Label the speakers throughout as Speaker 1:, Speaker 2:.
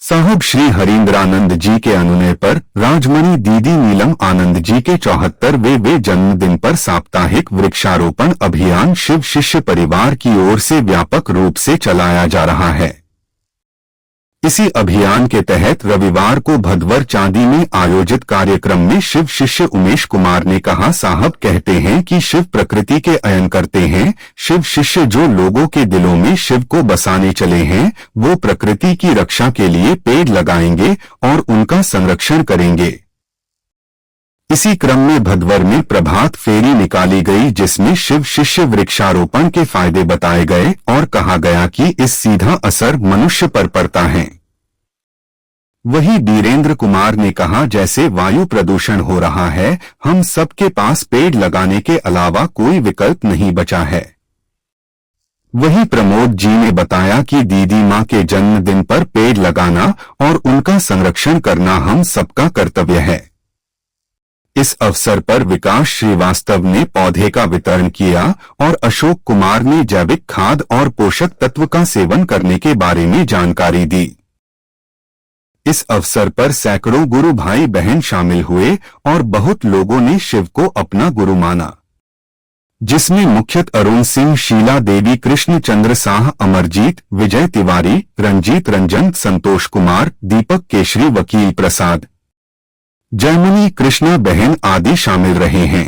Speaker 1: साहब श्री हरीन्द्रानंद जी के अनुनय पर राजमणि दीदी नीलम आनंद जी के 74वें जन्मदिन पर साप्ताहिक वृक्षारोपण अभियान शिव शिष्य परिवार की ओर से व्यापक रूप से चलाया जा रहा है। इसी अभियान के तहत रविवार को भदवर चांदी में आयोजित कार्यक्रम में शिव शिष्य उमेश कुमार ने कहा, साहब कहते हैं कि शिव प्रकृति के अयन करते हैं। शिव शिष्य जो लोगों के दिलों में शिव को बसाने चले हैं, वो प्रकृति की रक्षा के लिए पेड़ लगाएंगे और उनका संरक्षण करेंगे। इसी क्रम में भदवर में प्रभात फेरी निकाली गई, जिसमें शिव शिष्य वृक्षारोपण के फायदे बताए गए और कहा गया कि इस सीधा असर मनुष्य पर पड़ता है। वहीं वीरेंद्र कुमार ने कहा, जैसे वायु प्रदूषण हो रहा है, हम सबके पास पेड़ लगाने के अलावा कोई विकल्प नहीं बचा है। वहीं प्रमोद जी ने बताया कि दीदी मां के जन्मदिन पर पेड़ लगाना और उनका संरक्षण करना हम सबका कर्तव्य है। इस अवसर पर विकास श्रीवास्तव ने पौधे का वितरण किया और अशोक कुमार ने जैविक खाद और पोषक तत्व का सेवन करने के बारे में जानकारी दी। इस अवसर पर सैकड़ों गुरु भाई बहन शामिल हुए और बहुत लोगों ने शिव को अपना गुरु माना, जिसमें मुख्यतः अरुण सिंह, शीला देवी, कृष्ण चंद्र साह, अमरजीत, विजय तिवारी, रंजीत रंजन, संतोष कुमार, दीपक केशरी, वकील प्रसाद, जयमनी, कृष्णा बहन आदि शामिल रहे हैं।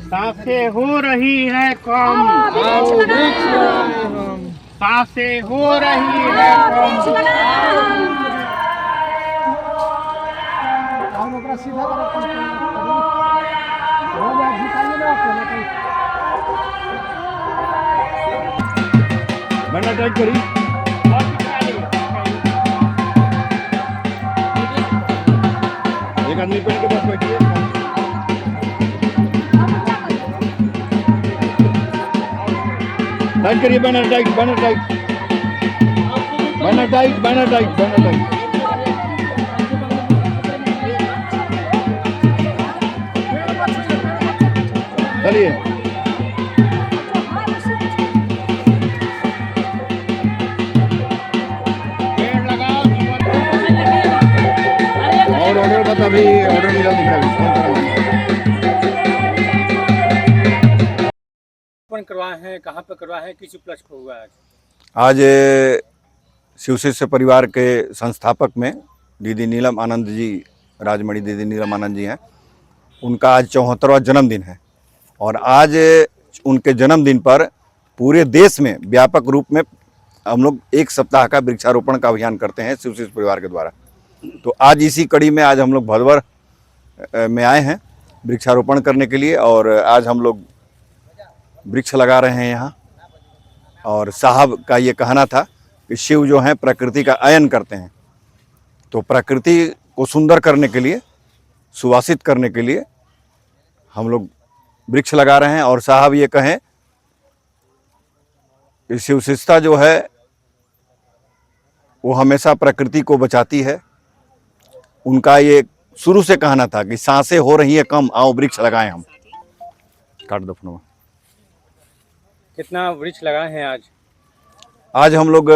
Speaker 2: सांसें हो रही है कम, आओ वृक्ष लगाएं हम। सांसें हो रही है कम। बना टाइट करी। एक आदमी पेड़ के पास बैठिए। टाइट करिए, banner tight, banner tight, banner tight, banner tight, banner tight. चलिए, पेड़ लगाओ। और ऑर्डर का तभी ऑर्डर मिला करवाए हैं, कहाँ पे करवाए हैं, किस उपलक्ष्य पर हुआ है?
Speaker 3: आज शिव शिष्य परिवार के संस्थापक में दीदी नीलम आनंद जी, राजमणि दीदी नीलम आनंद जी हैं, उनका आज 74वां जन्मदिन है। और आज उनके जन्मदिन पर पूरे देश में व्यापक रूप में हम लोग 1 सप्ताह का वृक्षारोपण का अभियान करते हैं शिव शिष्य परिवार के द्वारा। तो आज इसी कड़ी में आज हम लोग भदवर में आए हैं वृक्षारोपण करने के लिए, और आज हम लोग वृक्ष लगा रहे हैं यहाँ। और साहब का ये कहना था कि शिव जो हैं प्रकृति का अयन करते हैं, तो प्रकृति को सुंदर करने के लिए, सुवासित करने के लिए हम लोग वृक्ष लगा रहे हैं। और साहब ये कहें कि शिव शिष्यता जो है वो हमेशा प्रकृति को बचाती है। उनका ये शुरू से कहना था कि सांसें हो रही है कम, आओ वृक्ष लगाएं हम। काट दो फोन।
Speaker 2: कितना वृक्ष लगाए हैं आज?
Speaker 3: आज हम लोग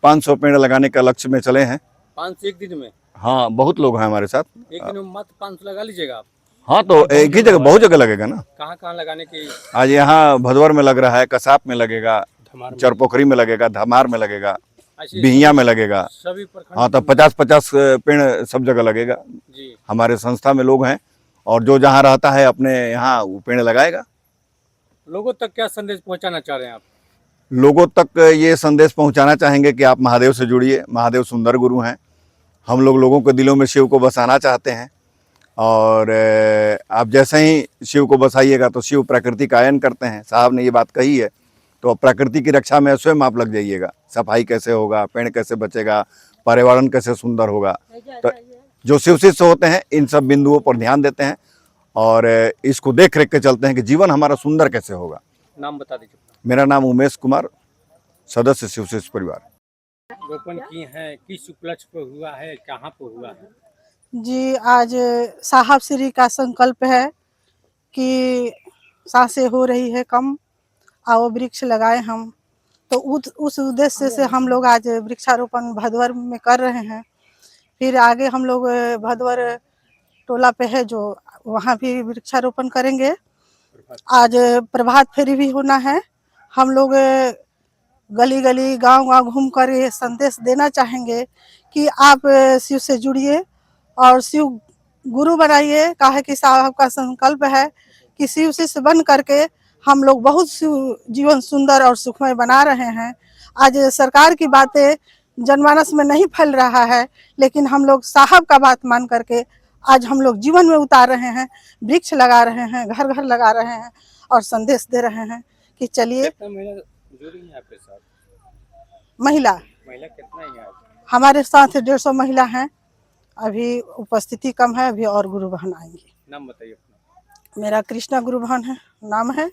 Speaker 3: 500 पेड़ लगाने का लक्ष्य में चले हैं।
Speaker 2: 500 एक दिन में?
Speaker 3: हाँ, बहुत लोग हैं हमारे साथ।
Speaker 2: एक दिन में मत 500 लगा लीजिएगा आप।
Speaker 3: हाँ, तो एक ही जगह, बहुत जगह लगेगा ना।
Speaker 2: कहाँ कहाँ लगाने की?
Speaker 3: आज यहाँ भदवर में लग रहा है, कसाप में लगेगा, चरपोखरी में लगेगा, धमार में लगेगा, बिहिया में लगेगा।
Speaker 2: सभी प्रखंड?
Speaker 3: हाँ, तो 50-50 पेड़ सब जगह लगेगा जी। हमारे संस्था में लोग हैं, और जो जहाँ रहता है अपने यहाँ वो पेड़ लगाएगा।
Speaker 2: लोगों तक क्या संदेश पहुंचाना चाह रहे हैं आप?
Speaker 3: लोगों तक ये संदेश पहुंचाना चाहेंगे कि आप महादेव से जुड़िए। महादेव सुंदर गुरु हैं। हम लोगों के दिलों में शिव को बसाना चाहते हैं, और आप जैसे ही शिव को बसाइएगा तो शिव प्रकृति का अयन करते हैं। साहब ने ये बात कही है, तो प्रकृति की रक्षा में स्वयं आप लग जाइएगा। सफाई कैसे होगा, पेड़ कैसे बचेगा, पर्यावरण कैसे सुंदर होगा, तो जो शिव शिष्य होते हैं इन सब बिंदुओं पर ध्यान देते हैं और इसको देख रेख के चलते हैं कि जीवन हमारा सुंदर कैसे होगा।
Speaker 2: नाम बता दीजिए।
Speaker 3: मेरा नाम उमेश कुमार, सदस्य शिव शिष्य परिवार।
Speaker 2: रोपण किए हैं, किस उपलक्ष्य पर हुआ है, कहाँ पर हुआ है?
Speaker 4: जी, आज साहब श्री का संकल्प है कि सांसें हो रही है कम, आओ वृक्ष लगाए हम। तो उस उद्देश्य से हम लोग आज वृक्षारोपण भदवर में कर रहे हैं। फिर आगे हम लोग भदवर टोला पे है जो, वहाँ भी वृक्षारोपण करेंगे। आज प्रभात फेरी भी होना है। हम लोग गली गली गांव गांव घूम कर ये संदेश देना चाहेंगे कि आप शिव से जुड़िए और शिव गुरु बनाइए। काहे कि साहब का संकल्प है कि शिव शिष्य बन करके हम लोग बहुत जीवन सुंदर और सुखमय बना रहे हैं। आज सरकार की बातें जनमानस में नहीं फैल रहा है, लेकिन हम लोग साहब का बात मान करके आज हम लोग जीवन में उतार रहे हैं। वृक्ष लगा रहे हैं, घर घर लगा रहे हैं और संदेश दे रहे हैं कि चलिए।
Speaker 2: आपके साथ
Speaker 4: महिला
Speaker 2: कितना है?
Speaker 4: हमारे साथ 150 महिला हैं। अभी उपस्थिति कम है, अभी और गुरु बहन आएंगी।
Speaker 2: नाम बताइए अपना।
Speaker 4: मेरा कृष्णा गुरु बहन है नाम है।